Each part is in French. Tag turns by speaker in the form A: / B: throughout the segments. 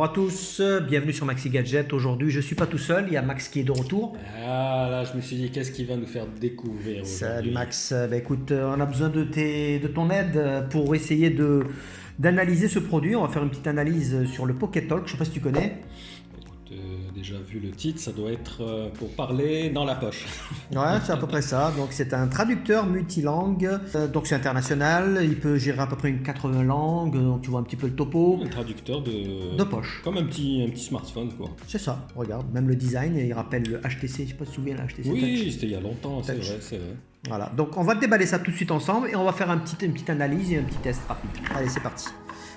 A: Bonjour à tous, bienvenue sur Maxi Gadget. Aujourd'hui, je suis pas tout seul, il y a Max qui est de retour.
B: Ah là, je me suis dit, qu'est-ce qu'il va nous faire découvrir
A: Salut
B: aujourd'hui?
A: Max, écoute, on a besoin de ton aide pour essayer d'analyser ce produit. On va faire une petite analyse sur le Pocket Talk, je sais pas si tu connais.
B: Écoute, déjà vu le titre, ça doit être pour parler dans la poche.
A: Ouais, c'est à peu près ça. Donc c'est un traducteur multilangue, donc c'est international, il peut gérer à peu près une 80 langues, donc tu vois un petit peu le topo.
B: Un traducteur de
A: poche.
B: Comme un petit smartphone, quoi.
A: C'est ça, regarde, même le design, il rappelle le HTC, je sais pas si tu te souviens, le HTC
B: Oui,
A: Touch.
B: c'était il y a longtemps, c'est
A: Touch.
B: vrai, c'est vrai.
A: Voilà, donc on va déballer ça tout de suite ensemble et on va faire une petite analyse et un petit test rapide. Allez, c'est parti.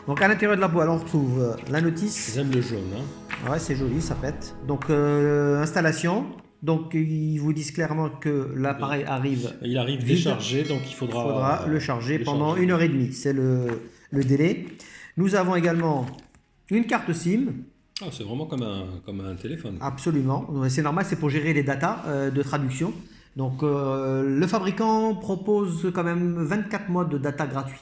A: Donc à l'intérieur de la boîte, on retrouve la notice.
B: J'aime le jaune, hein.
A: Ouais, c'est joli, ça pète. Donc installation. Donc ils vous disent clairement que l'appareil arrive.
B: Il arrive
A: vide.
B: déchargé, donc il faudra
A: Le charger pendant 1h30. C'est le délai. Nous avons également une carte SIM.
B: Ah, c'est vraiment comme un téléphone.
A: Absolument. C'est normal, c'est pour gérer les datas de traduction. Donc le fabricant propose quand même 24 mois de data gratuit.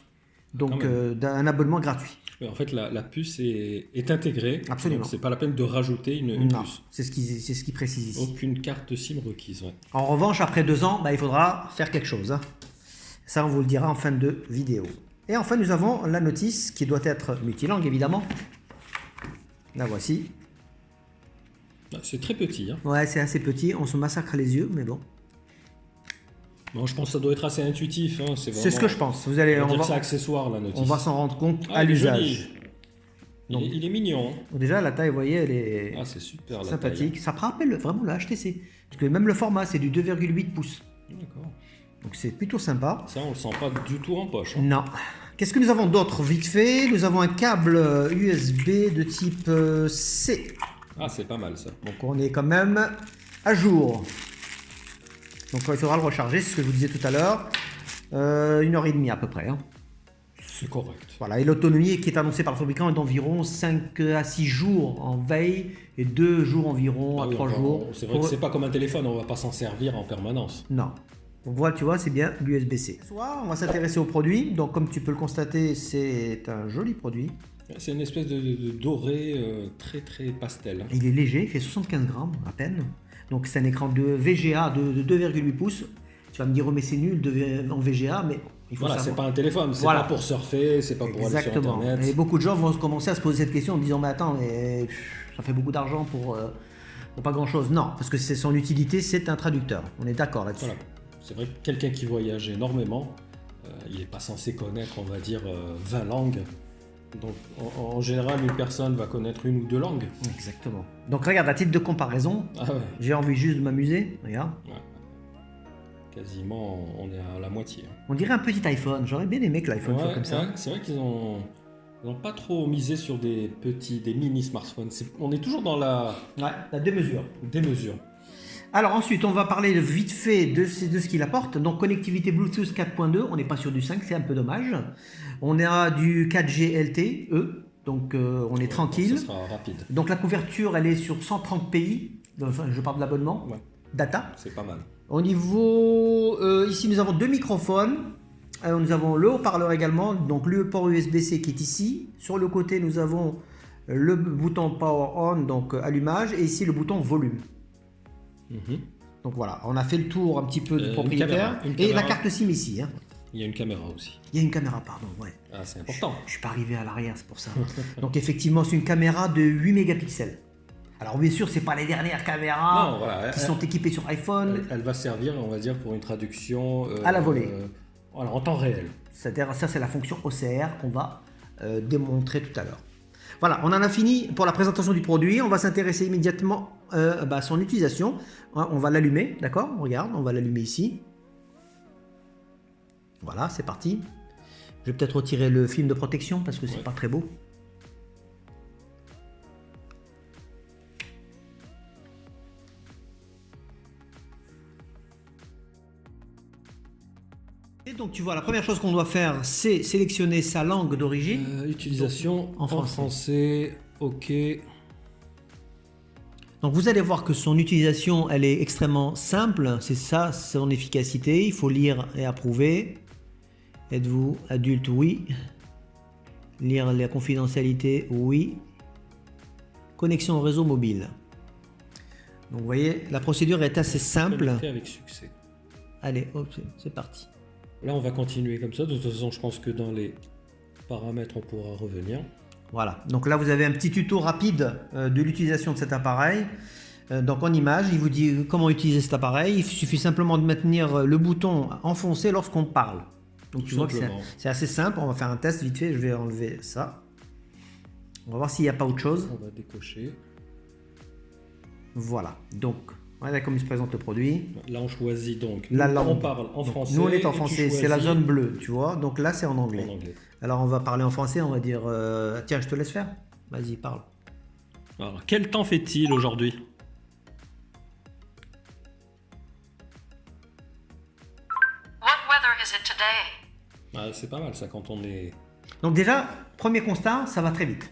A: Donc un abonnement gratuit.
B: Mais en fait, la puce est intégrée.
A: Absolument.
B: Donc c'est pas la peine de rajouter une
A: Non,
B: puce.
A: c'est ce qui précise ici.
B: Aucune carte SIM requise. Ouais.
A: En revanche, après 2 ans, il faudra faire quelque chose. Hein. Ça, on vous le dira en fin de vidéo. Et enfin, nous avons la notice qui doit être multilangue, évidemment. La voici.
B: C'est très petit, hein.
A: Ouais, c'est assez petit. On se massacre les yeux, mais bon.
B: Bon, je pense que ça doit être assez intuitif. Hein. C'est
A: C'est ce que je pense. Vous allez,
B: on va dire que c'est accessoire, la notice.
A: on va s'en rendre compte
B: Ah,
A: à
B: il est
A: l'usage.
B: joli. Il est mignon. Hein.
A: Déjà, la taille, vous voyez, elle est
B: Ah, c'est super, la
A: sympathique.
B: taille.
A: Ça rappelle vraiment le HTC. Parce que même le format, c'est du 2,8 pouces.
B: D'accord.
A: Donc c'est plutôt sympa.
B: Ça, on le sent pas du tout en poche. Hein.
A: Non. Qu'est-ce que nous avons d'autre vite fait? Nous avons un câble USB de type C.
B: Ah, c'est pas mal, ça.
A: Donc on est quand même à jour. Donc il faudra le recharger, c'est ce que je vous disais tout à l'heure. 1h30 à peu près. Hein.
B: C'est correct.
A: Voilà. Et l'autonomie qui est annoncée par le fabricant est d'environ 5 à 6 jours en veille et 2 jours environ à 3 jours.
B: C'est vrai que c'est pas comme un téléphone, on va pas s'en servir en permanence.
A: Non. Donc voilà, tu vois, c'est bien l'USB-C. On va s'intéresser au produit. Donc comme tu peux le constater, c'est un joli produit.
B: C'est une espèce de doré très très pastel. Hein.
A: Il est léger, il fait 75 grammes à peine. Donc c'est un écran de VGA de 2,8 pouces. Tu vas me dire, oh, mais c'est nul en VGA, mais il faut
B: Voilà, c'est
A: savoir.
B: pas un téléphone, c'est pas pour surfer, c'est pas pour aller sur
A: Exactement.
B: Internet.
A: Et beaucoup de gens vont commencer à se poser cette question en disant, mais attends, mais ça fait beaucoup d'argent pour pas grand-chose. Non, parce que c'est son utilité, c'est un traducteur. On est d'accord là-dessus.
B: Voilà. C'est vrai que quelqu'un qui voyage énormément, il n'est pas censé connaître, on va dire, 20 langues. Donc, en général, une personne va connaître 1 ou 2 langues.
A: Exactement. Donc regarde, à titre de comparaison,
B: Ah ouais.
A: j'ai envie juste de m'amuser. Regarde.
B: Ouais. Quasiment, on est à la moitié.
A: On dirait un petit iPhone. J'aurais bien aimé que l'iPhone soit comme ça.
B: C'est vrai qu'ils ont pas trop misé sur des mini smartphones. On est toujours dans la
A: démesure.
B: démesure.
A: Alors ensuite, on va parler vite fait de ce qu'il apporte. Donc connectivité Bluetooth 4.2, on n'est pas sur du 5, c'est un peu dommage. On a du 4G LTE, donc on est tranquille.
B: Ça sera rapide.
A: Donc la couverture, elle est sur 130 pays. Enfin, je parle de l'abonnement.
B: Ouais.
A: Data.
B: C'est pas mal.
A: Au niveau... ici, nous avons 2 microphones. Nous avons le haut-parleur également, donc le port USB-C qui est ici. Sur le côté, nous avons le bouton Power On, donc allumage, et ici le bouton volume. Donc voilà, on a fait le tour un petit peu du propriétaire.
B: Une caméra.
A: Et la carte SIM ici. Hein.
B: Il y a une caméra aussi.
A: Il y a une caméra, pardon, ouais.
B: Ah, c'est important.
A: Je suis pas arrivé à l'arrière, c'est pour ça. Donc effectivement, c'est une caméra de 8 mégapixels. Alors bien sûr, c'est pas les dernières caméras
B: Non, voilà,
A: qui sont équipées sur iPhone.
B: Elle va servir, on va dire, pour une traduction
A: à la volée.
B: Voilà, en temps réel.
A: C'est-à-dire, ça c'est la fonction OCR qu'on va démontrer tout à l'heure. Voilà, on en a fini pour la présentation du produit. On va s'intéresser immédiatement à son utilisation. On va l'allumer, d'accord? Regarde, on va l'allumer ici. Voilà, c'est parti. Je vais peut-être retirer le film de protection parce que c'est pas très beau. Et donc tu vois, la première chose qu'on doit faire, c'est sélectionner sa langue d'origine.
B: Utilisation
A: en
B: français. Ok.
A: Donc vous allez voir que son utilisation, elle est extrêmement simple. C'est ça, son efficacité. Il faut lire et approuver. Êtes-vous adulte? Oui. Lire la confidentialité? Oui. connexion au réseau mobile. Donc vous voyez, la procédure est assez simple.
B: Connecté avec succès.
A: Allez, hop, c'est parti.
B: Là, on va continuer comme ça. De toute façon, je pense que dans les paramètres, on pourra revenir.
A: Voilà, donc là vous avez un petit tuto rapide de l'utilisation de cet appareil. Donc en image, il vous dit comment utiliser cet appareil. Il suffit simplement de maintenir le bouton enfoncé lorsqu'on parle. Donc tu vois que c'est assez simple. On va faire un test vite fait. Je vais enlever ça. On va voir s'il n'y a pas autre chose.
B: On va décocher.
A: Voilà, donc voilà comment il se présente le produit.
B: Là, on choisit donc.
A: La langue.
B: On parle en français.
A: Nous, on est en français, c'est la zone bleue, tu vois. Donc là, c'est en anglais.
B: En anglais.
A: Alors, on va parler en français, on va dire... tiens, je te laisse faire. Vas-y, parle.
B: Alors, quel temps fait-il aujourd'hui?
C: What weather is it today?
B: Ah, c'est pas mal ça quand on est...
A: Donc déjà, premier constat, ça va très vite.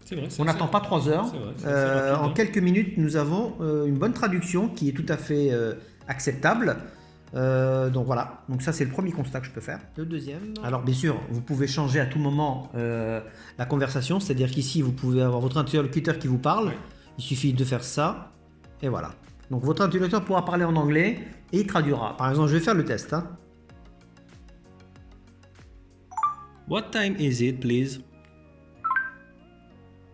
B: C'est vrai.
A: On n'attend pas 3 heures.
B: C'est vrai, c'est assez rapide,
A: en quelques minutes, nous avons une bonne traduction qui est tout à fait acceptable. Donc voilà, donc ça c'est le premier constat que je peux faire. Le deuxième. Alors bien sûr, vous pouvez changer à tout moment la conversation, c'est-à-dire qu'ici vous pouvez avoir votre interlocuteur qui vous parle.
B: Ouais.
A: Il suffit de faire ça et voilà. Donc votre interlocuteur pourra parler en anglais et il traduira. Par exemple, je vais faire le test. Hein.
B: What time is it, please?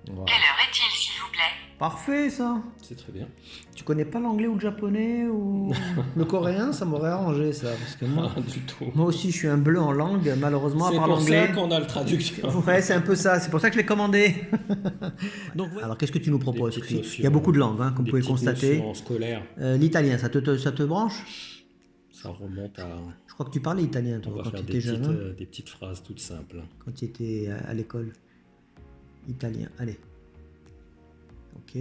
A: Voilà.
C: Quelle heure est-il, s'il vous plaît?
A: Parfait ça.
B: C'est très bien.
A: Tu connais pas l'anglais ou le japonais ou le coréen, ça m'aurait arrangé ça parce que moi,
B: Ah, du tout.
A: moi aussi je suis un bleu en langue, malheureusement à
B: C'est
A: part
B: pour
A: l'anglais.
B: ça qu'on a le traducteur.
A: Ouais, c'est un peu ça, c'est pour ça que je l'ai commandé. Donc, alors qu'est-ce que tu nous proposes?
B: petites
A: Il y a
B: notions,
A: beaucoup de langues, hein, comme vous
B: Des
A: pouvez le
B: petites
A: constater.
B: notions scolaires,
A: L'italien, ça te branche?
B: ça remonte à...
A: Je crois que tu parlais italien
B: On
A: toi,
B: va
A: quand
B: faire
A: tu
B: des
A: étais
B: petites,
A: jeune, hein,
B: des petites phrases toutes simples.
A: quand tu étais à l'école. Italien, allez. Ok.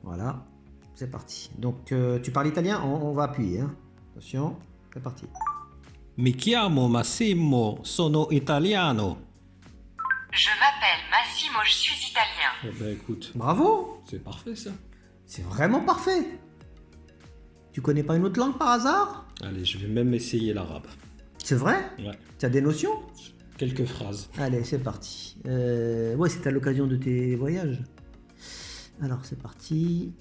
A: Voilà, c'est parti. Donc tu parles italien, on va appuyer. Hein. Attention, c'est parti.
B: Mi chiamo Massimo, sono italiano.
C: Je m'appelle Massimo, je suis italien.
B: Eh ben écoute,
A: Bravo,
B: c'est parfait ça.
A: c'est vraiment parfait. Tu connais pas une autre langue par hasard?
B: Allez, je vais même essayer l'arabe.
A: C'est vrai?
B: Ouais,
A: Tu as des notions?
B: quelques phrases.
A: Allez, c'est parti. Ouais, c'est à l'occasion de tes voyages. Alors, c'est parti.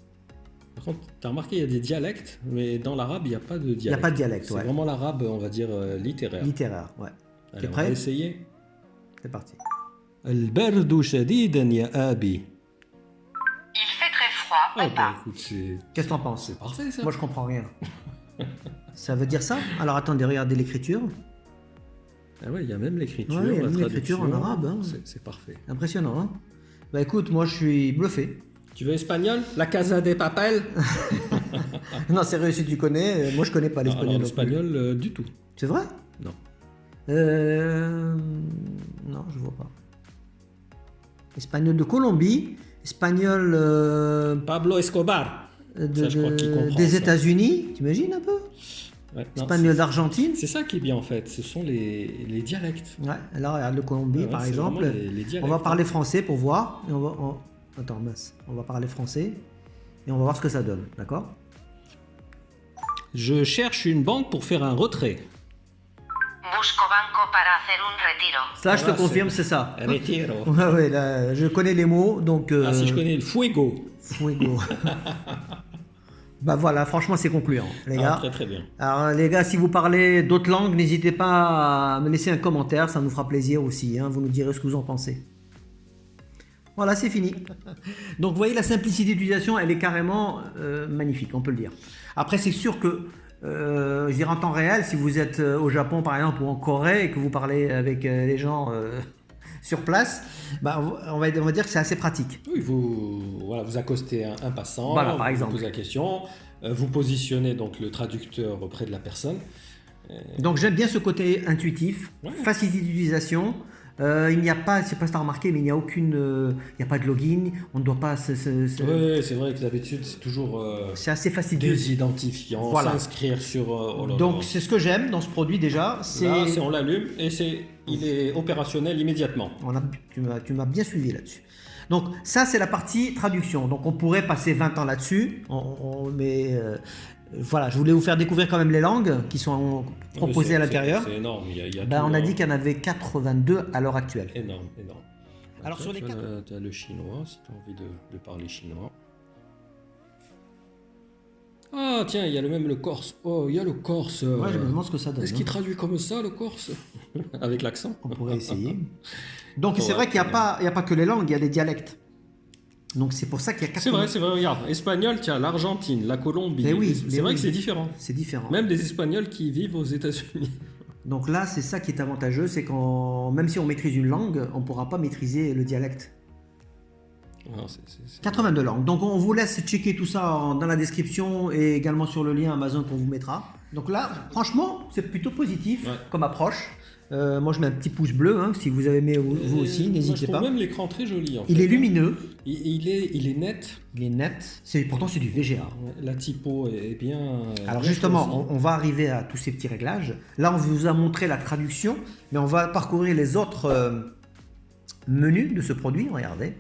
B: Par contre, tu as remarqué, il y a des dialectes, mais dans l'arabe, il n'y a pas de dialecte.
A: Il n'y a pas de dialecte,
B: C'est
A: ouais.
B: vraiment l'arabe, on va dire, littéraire.
A: Littéraire, ouais.
B: Allez,
A: T'es
B: on
A: prêt?
B: va essayer.
A: C'est parti.
B: البرد شديدا يا أبي.
C: Il fait très froid,
B: Ah
C: papa.
B: bah écoute, c'est
A: Qu'est-ce que t'en penses?
B: c'est parfait ça.
A: Moi, je comprends rien. Ça veut dire ça? Alors, attendez, regardez l'écriture.
B: Ah ouais, il y a même l'écriture.
A: Ouais, il y a
B: la
A: même l'écriture en
B: traduction.
A: arabe, hein.
B: C'est parfait.
A: Impressionnant, hein? Bah écoute, moi, je suis bluffé.
B: Tu veux espagnol? La Casa de Papel?
A: Non, sérieux, si tu connais, moi, je connais pas l'espagnol.
B: Alors,
A: non plus.
B: l'espagnol, du tout.
A: C'est vrai?
B: Non.
A: Non, je vois pas. Espagnol de Colombie, espagnol
B: Pablo Escobar. Ça, je crois qu'il comprend,
A: des
B: ça.
A: États-Unis, t'imagines un peu?
B: Ouais, non,
A: Espagnol d'Argentine.
B: c'est ça qui est bien en fait, ce sont les dialectes.
A: Ouais, là, regarde le Colombie,
B: Ouais,
A: par
B: c'est
A: exemple.
B: vraiment les dialectes.
A: On va parler français pour voir. Et Attends, mince. On va parler français et on va voir ce que ça donne, d'accord?
B: Je cherche une banque pour faire un retrait.
C: Busco banco para hacer un retiro.
A: Ça, je te
B: Voilà,
A: confirme, c'est ça.
B: Retiro.
A: Ouais, ouais, là, je connais les mots, donc...
B: Ah, si je connais le fuego.
A: Fuego. Bah voilà, franchement, c'est concluant, les
B: Ah,
A: gars.
B: très très bien.
A: Alors les gars, si vous parlez d'autres langues, n'hésitez pas à me laisser un commentaire, ça nous fera plaisir aussi, hein, vous nous direz ce que vous en pensez. Voilà, c'est fini. Donc vous voyez, la simplicité d'utilisation, elle est carrément magnifique, on peut le dire. Après, c'est sûr que, je dirais en temps réel, si vous êtes au Japon par exemple, ou en Corée, et que vous parlez avec les gens sur place, bah, on va dire que c'est assez pratique.
B: Oui, voilà, vous accostez un passant,
A: Voilà, par exemple.
B: vous posez la question, vous positionnez donc le traducteur auprès de la personne.
A: Donc j'aime bien ce côté intuitif,
B: Ouais.
A: facilité d'utilisation. Il n'y a pas, je sais pas si tu as remarqué, mais il n'y a aucune, il n'y a pas de login. On ne doit pas
B: Oui, c'est vrai que d'habitude c'est toujours
A: c'est assez fastidieux.
B: des identifiants,
A: Voilà.
B: s'inscrire sur. Oh là là.
A: Donc c'est ce que j'aime dans ce produit déjà.
B: Là, on l'allume et il est opérationnel immédiatement.
A: Tu m'as bien suivi là-dessus. Donc ça c'est la partie traduction. Donc on pourrait passer 20 ans là-dessus. Mais voilà, je voulais vous faire découvrir quand même les langues qui sont proposées à l'intérieur.
B: C'est énorme. Il y a
A: Ben,
B: tout,
A: on a
B: hein.
A: dit qu'il y en avait 82 à l'heure actuelle.
B: Énorme, énorme.
A: Alors, sur les quatre...
B: Tu as le chinois, si tu as envie de parler chinois. Ah, tiens, il y a même le corse. Oh, il y a le corse.
A: Ouais, je me demande ce que ça donne.
B: Est-ce qu'il traduit comme ça, le corse? Avec l'accent?
A: On pourrait essayer. Donc, c'est
B: Ouais,
A: vrai qu'il n'y a pas que les langues, il y a des dialectes. Donc, c'est pour ça qu'il y a quatre...
B: C'est vrai, regarde. Espagnol, tu as l'Argentine, la Colombie.
A: Mais oui,
B: c'est vrai que c'est différent.
A: C'est différent.
B: Même des Espagnols qui vivent aux États-Unis.
A: Donc là, c'est ça qui est avantageux, c'est qu'en même si on maîtrise une langue, on ne pourra pas maîtriser le dialecte.
B: Non,
A: 82 langues. Donc on vous laisse checker tout ça dans la description et également sur le lien Amazon qu'on vous mettra. Donc là, franchement, c'est plutôt positif comme approche. Moi, je mets un petit pouce bleu, hein, si vous avez aimé vous aussi, n'hésitez pas.
B: Je trouve même l'écran très joli. En fait.
A: Il est lumineux.
B: Il est net.
A: Il est net. Pourtant, c'est du VGA.
B: La typo est bien.
A: Alors justement, on va arriver à tous ces petits réglages. Là, on vous a montré la traduction, mais on va parcourir les autres menus de ce produit. Regardez.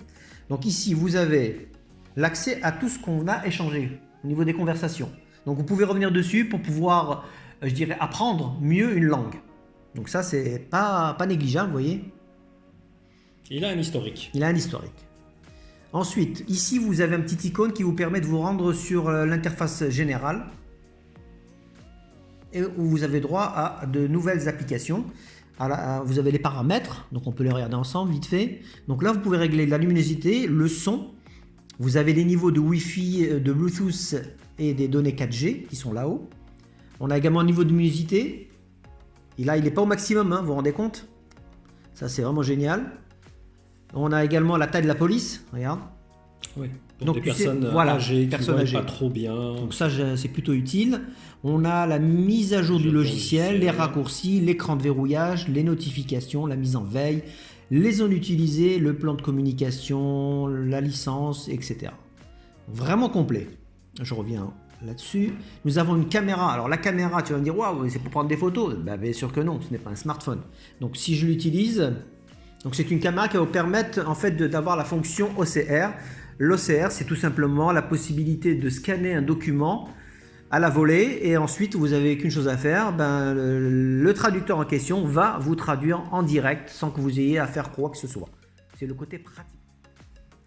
A: Donc ici, vous avez l'accès à tout ce qu'on a échangé au niveau des conversations. Donc vous pouvez revenir dessus pour pouvoir, je dirais, apprendre mieux une langue. Donc ça, c'est pas négligeable, vous voyez.
B: Il a un historique.
A: Il a un historique. Ensuite, ici, vous avez un petit icône qui vous permet de vous rendre sur l'interface générale et où vous avez droit à de nouvelles applications. Vous avez les paramètres, donc on peut les regarder ensemble vite fait. Donc là, vous pouvez régler la luminosité, le son. Vous avez les niveaux de Wi-Fi, de Bluetooth et des données 4G qui sont là-haut. On a également un niveau de luminosité. Et là, il n'est pas au maximum, hein, vous vous rendez compte? Ça, c'est vraiment génial. On a également la taille de la police, regarde.
B: Oui.
A: Donc
B: des personnes âgées qui ne voient pas trop bien.
A: Donc ça, c'est plutôt utile. On a la mise à jour du logiciel, les raccourcis, l'écran de verrouillage, les notifications, la mise en veille, les zones utilisées, le plan de communication, la licence, etc. Vraiment complet. Je reviens là-dessus. Nous avons une caméra. Alors la caméra, tu vas me dire, waouh, c'est pour prendre des photos. Ben, bien sûr que non, ce n'est pas un smartphone. Donc si je l'utilise, donc c'est une caméra qui va vous permettre en fait d'avoir la fonction OCR. L'OCR, c'est tout simplement la possibilité de scanner un document à la volée et ensuite vous n'avez qu'une chose à faire, le traducteur en question va vous traduire en direct sans que vous ayez à faire quoi que ce soit. C'est le côté pratique.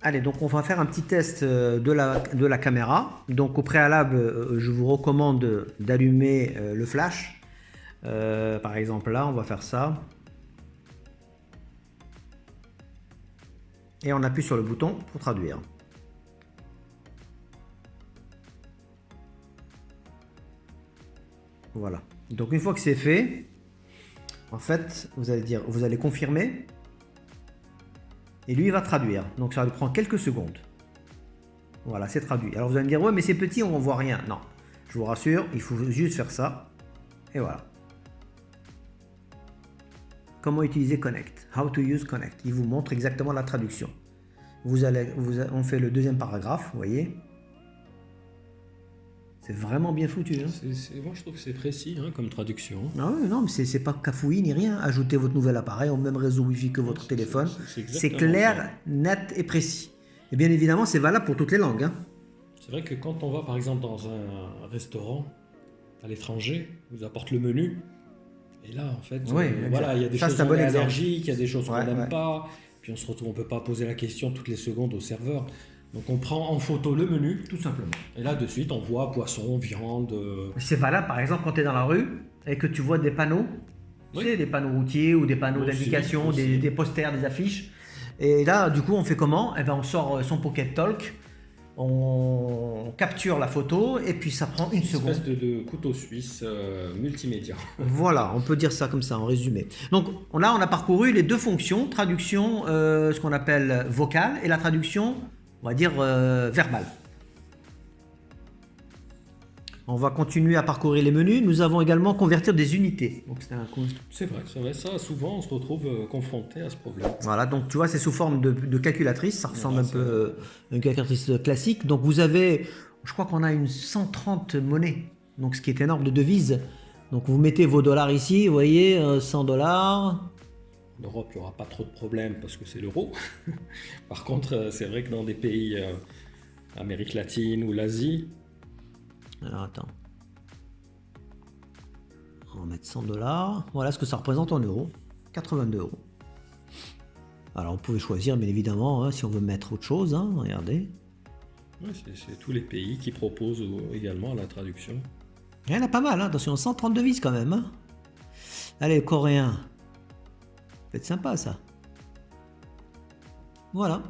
A: Allez, donc on va faire un petit test de la caméra. Donc au préalable, je vous recommande d'allumer le flash. Par exemple là, on va faire ça. Et on appuie sur le bouton pour traduire. Voilà. Donc une fois que c'est fait, en fait, vous allez confirmer. Et lui, il va traduire. Donc ça lui prend quelques secondes. Voilà, c'est traduit. Alors vous allez me dire, ouais, mais c'est petit, on ne voit rien. Non, je vous rassure, il faut juste faire ça. Et voilà. Comment utiliser Connect? How to use Connect. Il vous montre exactement la traduction. On fait le deuxième paragraphe, vous voyez. C'est vraiment bien foutu. Hein.
B: Moi, je trouve que c'est précis comme traduction.
A: Ah oui, non, mais c'est pas cafouillis ni rien. Ajoutez votre nouvel appareil au même réseau Wi-Fi que votre téléphone. C'est clair, ça. Net et précis. Et bien évidemment, c'est valable pour toutes les langues. Hein.
B: C'est vrai que quand on va par exemple dans un restaurant à l'étranger, on vous apporte le menu. Et là, en fait, voilà, il y a des choses qu'on est allergique, il y a des choses qu'on n'aime pas. Puis on se retrouve, on ne peut pas poser la question toutes les secondes au serveur. Donc on prend en photo le menu, tout simplement. Et là, de suite, on voit poisson, viande...
A: C'est valable, par exemple, quand tu es dans la rue et que tu vois des panneaux, tu sais, des panneaux routiers ou des panneaux d'indication, des posters, des affiches. Et là, du coup, on fait comment? Eh ben, on sort son Pocket Talk, on capture la photo et puis ça prend une seconde.
B: Une espèce de couteau suisse multimédia.
A: Voilà, on peut dire ça comme ça en résumé. Donc on a parcouru les deux fonctions, traduction, ce qu'on appelle vocale, et la traduction, on va dire, verbale. On va continuer à parcourir les menus. Nous avons également convertir des unités.
B: C'est vrai, ça souvent on se retrouve confronté à ce problème.
A: Voilà, donc tu vois, c'est sous forme de calculatrice, ça ressemble un peu à une calculatrice classique. Donc vous avez, je crois qu'on a une 130 monnaies, donc ce qui est énorme de devises. Donc vous mettez vos dollars ici, vous voyez, 100 dollars.
B: En Europe, il n'y aura pas trop de problèmes parce que c'est l'euro. Par contre, c'est vrai que dans des pays Amérique latine ou l'Asie...
A: Alors attends. On va mettre 100 dollars. Voilà ce que ça représente en euros. 82 euros. Alors, on pouvait choisir, bien évidemment, si on veut mettre autre chose. Regardez.
B: Ouais, c'est tous les pays qui proposent également la traduction.
A: Il y en a pas mal, attention, 130 devises quand même. Allez, le coréen. Ça peut être sympa, ça. Voilà.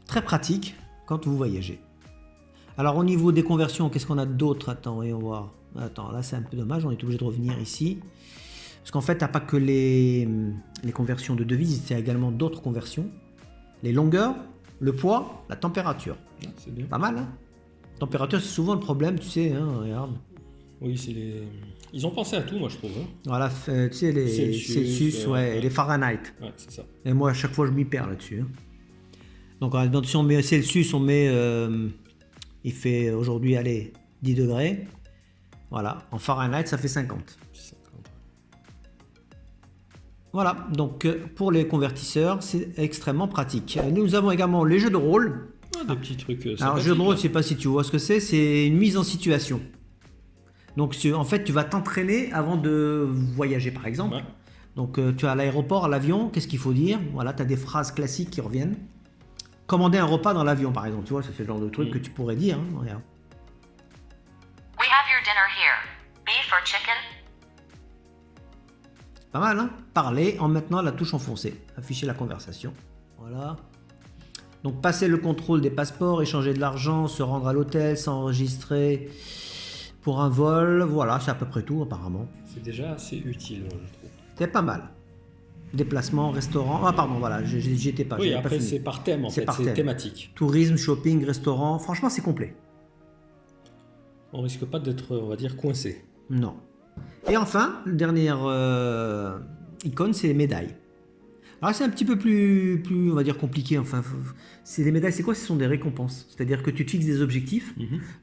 A: Très pratique quand vous voyagez. Alors, au niveau des conversions, qu'est-ce qu'on a d'autre? Attends, voyons voir. Attends, là, c'est un peu dommage, on est obligé de revenir ici. Parce qu'en fait, tu n'as pas que les conversions de devises, il y a également d'autres conversions. Les longueurs, le poids, la température.
B: C'est bien.
A: Pas mal, Température, c'est souvent le problème, tu sais, regarde.
B: Oui, ils ont pensé à tout, moi, je trouve.
A: Voilà, tu sais, les Celsius, et les Fahrenheit.
B: Ouais, c'est ça.
A: Et moi, à chaque fois, je m'y perds là-dessus. Donc, si on met Celsius, on met... il fait aujourd'hui, allez, 10 degrés. Voilà, en Fahrenheit, ça fait 50. Voilà, donc pour les convertisseurs, c'est extrêmement pratique. Nous avons également les jeux de rôle.
B: Des petits trucs.
A: Alors, jeu de rôle, je ne sais pas si tu vois ce que c'est une mise en situation. Donc, en fait, tu vas t'entraîner avant de voyager, par exemple. Ouais. Donc, tu es à l'aéroport, à l'avion, qu'est-ce qu'il faut dire? Voilà, tu as des phrases classiques qui reviennent. Commander un repas dans l'avion, par exemple, tu vois, c'est le genre de truc que tu pourrais dire. Regarde.
C: We have your dinner here. Beef or chicken?
A: Pas mal, Parler en maintenant la touche enfoncée. Afficher la conversation. Voilà. Donc, passer le contrôle des passeports, échanger de l'argent, se rendre à l'hôtel, s'enregistrer pour un vol. Voilà, c'est à peu près tout, apparemment.
B: C'est déjà assez utile, je trouve.
A: C'est pas mal. Déplacement, restaurant. Ah, pardon, voilà, j'y étais pas.
B: Oui, après, c'est par thème, en fait. C'est thématique.
A: Tourisme, shopping, restaurant. Franchement, c'est complet.
B: On risque pas d'être, on va dire, coincé.
A: Non. Et enfin, la dernière icône, c'est les médailles. Alors c'est un petit peu plus on va dire compliqué. Enfin, c'est les médailles, c'est quoi? Ce sont des récompenses. C'est-à-dire que tu te fixes des objectifs.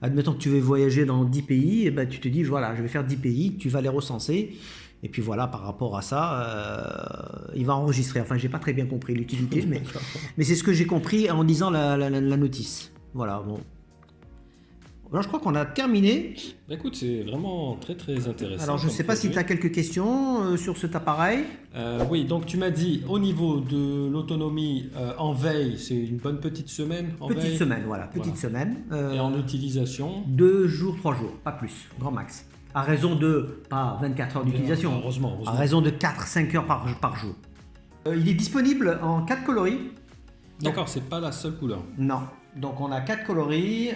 A: Admettons que tu veux voyager dans 10 pays, et ben tu te dis voilà, je vais faire 10 pays, tu vas les recenser. Et puis voilà, par rapport à ça, il va enregistrer. Enfin, j'ai pas très bien compris l'utilité, mais c'est ce que j'ai compris en lisant la notice. Voilà, bon. Alors, je crois qu'on a terminé.
B: Écoute, c'est vraiment très très intéressant.
A: Alors, je ne sais pas si tu as quelques questions sur cet appareil.
B: Oui, donc tu m'as dit au niveau de l'autonomie en veille, c'est une bonne petite semaine en veille.
A: Petite semaine, voilà, petite semaine.
B: Et en utilisation
A: 2 jours, 3 jours, pas plus, grand max. À raison de, pas 24 heures d'utilisation,
B: heureusement.
A: À raison de 4-5 heures par jour. Il est disponible en 4 coloris.
B: D'accord, c'est pas la seule couleur.
A: Non. Donc on a 4 coloris.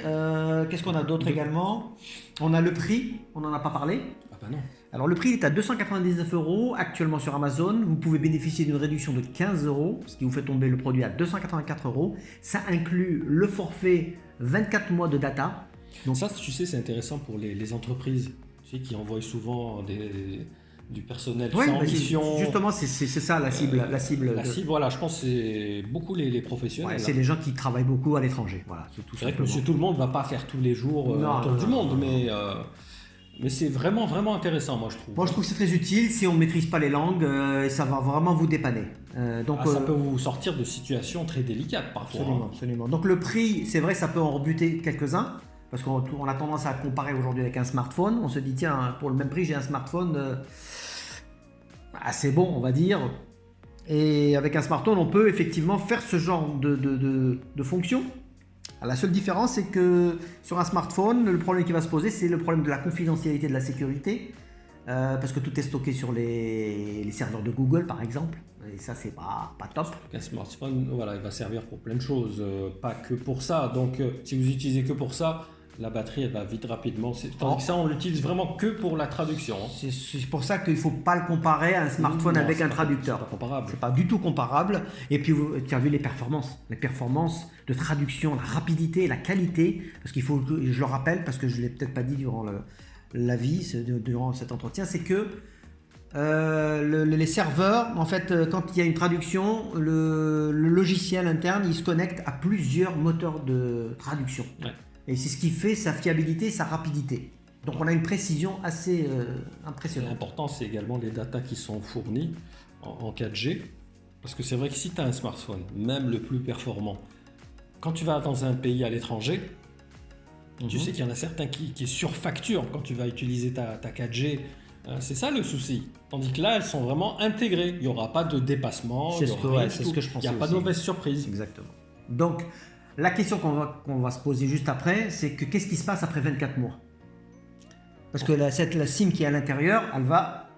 A: Qu'est-ce qu'on a d'autre également? On a le prix, on n'en a pas parlé.
B: Ah bah non.
A: Alors le prix est à 299 € actuellement sur Amazon. Vous pouvez bénéficier d'une réduction de 15 €, ce qui vous fait tomber le produit à 284 €. Ça inclut le forfait 24 mois de data.
B: Donc ça, tu sais, c'est intéressant pour les entreprises, tu sais, qui envoient souvent du personnel sans mission.
A: Justement, c'est ça la cible. La cible,
B: voilà, je pense que c'est beaucoup les professionnels.
A: Ouais, c'est les gens qui travaillent beaucoup à l'étranger. Voilà,
B: c'est vrai que monsieur tout le monde ne va pas faire tous les jours autour du monde, mais c'est vraiment, vraiment intéressant, moi je trouve.
A: Moi je trouve que c'est très utile si on ne maîtrise pas les langues, ça va vraiment vous dépanner.
B: Ça peut vous sortir de situations très délicates parfois.
A: Absolument. Donc le prix, c'est vrai, ça peut en rebuter quelques-uns. Parce qu'on a tendance à comparer aujourd'hui avec un smartphone. On se dit, tiens, pour le même prix, j'ai un smartphone assez bon, on va dire. Et avec un smartphone, on peut effectivement faire ce genre de fonction. La seule différence, c'est que sur un smartphone, le problème qui va se poser, c'est le problème de la confidentialité, de la sécurité. Parce que tout est stocké sur les serveurs de Google, par exemple. Et ça, c'est pas top.
B: Un smartphone, voilà, il va servir pour plein de choses, pas que pour ça. Donc, si vous utilisez que pour ça, la batterie elle va vite rapidement. Tandis que ça, on l'utilise vraiment que pour la traduction.
A: C'est pour ça qu'il ne faut pas le comparer à un smartphone avec un traducteur.
B: C'est pas comparable.
A: C'est pas du tout comparable. Et puis, tu as vu les performances. Les performances de traduction, la rapidité, la qualité. Parce qu'il faut, je le rappelle, parce que je ne l'ai peut-être pas dit durant durant cet entretien, c'est que les serveurs, en fait, quand il y a une traduction, le logiciel interne, il se connecte à plusieurs moteurs de traduction.
B: Ouais.
A: Et c'est ce qui fait sa fiabilité, sa rapidité. Donc on a une précision assez impressionnante.
B: L'important, c'est également les datas qui sont fournies en 4G. Parce que c'est vrai que si tu as un smartphone, même le plus performant, quand tu vas dans un pays à l'étranger, tu sais qu'il y en a certains qui surfacturent quand tu vas utiliser ta 4G C'est ça le souci. Tandis que là, elles sont vraiment intégrées. Il n'y aura pas de dépassement.
A: C'est ce que je pensais.
B: Il n'y a pas de mauvaise surprise.
A: Exactement. Donc, la question qu'on va se poser juste après, c'est que qu'est-ce qui se passe après 24 mois? Parce que la SIM qui est à l'intérieur, elle va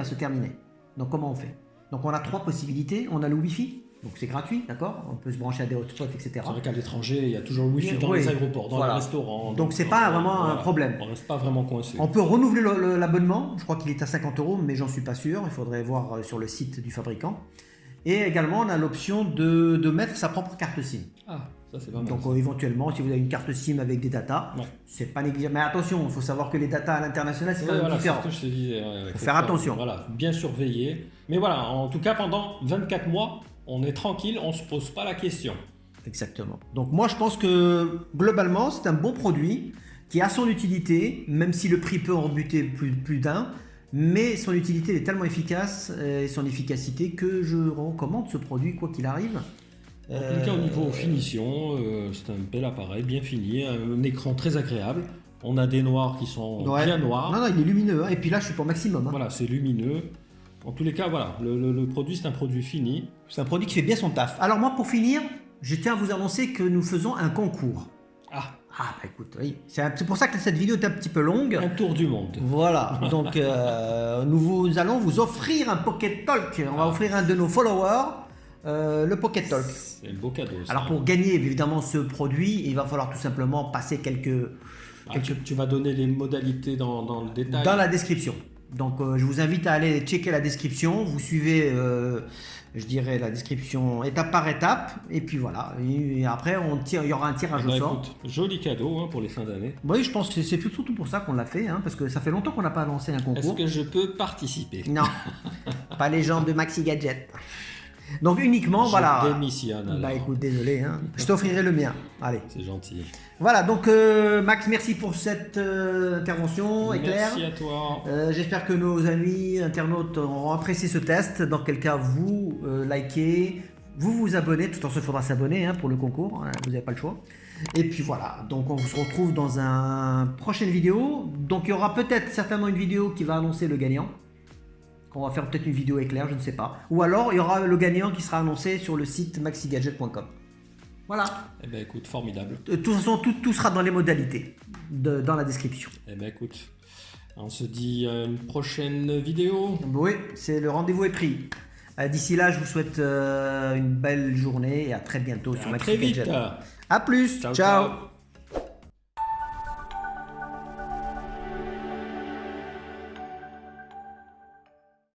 A: se terminer. Donc, comment on fait? Donc, on a 3 possibilités. On a le Wi-Fi. Donc, c'est gratuit, d'accord? On peut se brancher à des hotspots, etc.
B: C'est vrai qu'à l'étranger, il y a toujours le Wi-Fi dans les aéroports, dans les restaurants.
A: Donc, c'est pas vraiment un problème.
B: On reste pas vraiment coincé.
A: On peut renouveler l'abonnement. Je crois qu'il est à 50 €, mais j'en suis pas sûr. Il faudrait voir sur le site du fabricant. Et également, on a l'option de mettre sa propre carte SIM.
B: Ah, ça c'est pas mal.
A: Donc éventuellement, si vous avez une carte SIM avec des datas, c'est pas négligeable. Mais attention, il faut savoir que les datas à l'international, c'est quand même différent.
B: C'est ce que je te disais.
A: Faut faire attention.
B: Voilà, bien surveiller. Mais voilà, en tout cas, pendant 24 mois, on est tranquille, on se pose pas la question.
A: Exactement. Donc moi, je pense que globalement, c'est un bon produit qui a son utilité, même si le prix peut en rebuter plus d'un. Mais son utilité est tellement efficace et son efficacité que je recommande ce produit quoi qu'il arrive.
B: En tout cas, au niveau finition, c'est un bel appareil, bien fini, un écran très agréable. On a des noirs qui sont bien noirs.
A: Non, il est lumineux. Hein. Et puis là, je suis pour maximum. Hein.
B: Voilà, c'est lumineux. En tous les cas, voilà, le produit, c'est un produit fini.
A: C'est un produit qui fait bien son taf. Alors moi, pour finir, je tiens à vous annoncer que nous faisons un concours. Ah bah écoute, oui. C'est pour ça que cette vidéo est un petit peu longue.
B: Un tour du monde.
A: Voilà, donc nous allons vous offrir un Pocket Talk. On va offrir un de nos followers, le Pocket Talk.
B: C'est un beau cadeau. Ça.
A: Alors pour gagner évidemment ce produit, il va falloir tout simplement passer quelques...
B: Tu vas donner les modalités dans le détail.
A: Dans la description. Donc je vous invite à aller checker la description. Vous suivez... je dirais la description étape par étape et puis voilà, et après il y aura un tirage au sort.
B: Écoute, joli cadeau pour les fins d'année.
A: Oui, je pense que c'est surtout pour ça qu'on l'a fait, parce que ça fait longtemps qu'on n'a pas lancé un concours.
B: Est-ce que je peux participer?
A: Non, pas les gens de Maxi Gadget. Donc uniquement,
B: je démissionne alors.
A: Bah écoute, désolé, je t'offrirai le mien. Allez.
B: C'est gentil.
A: Voilà, donc Max, merci pour cette intervention éclair.
B: Merci à toi.
A: J'espère que nos amis internautes auront apprécié ce test. Dans quel cas, vous likez, vous abonnez. Tout en se faudra s'abonner pour le concours. Vous n'avez pas le choix. Et puis voilà, donc on se retrouve dans une prochaine vidéo. Donc il y aura peut-être certainement une vidéo qui va annoncer le gagnant. On va faire peut-être une vidéo éclair, je ne sais pas. Ou alors il y aura le gagnant qui sera annoncé sur le site maxigadget.com. Voilà.
B: Eh bien écoute, formidable.
A: De toute façon, tout sera dans les modalités, dans la description.
B: Eh bien écoute, on se dit à une prochaine vidéo.
A: Oui, le rendez-vous est pris. D'ici là, je vous souhaite une belle journée et à très bientôt sur Maxi Gadget.
B: Très vite.
A: A plus, ciao.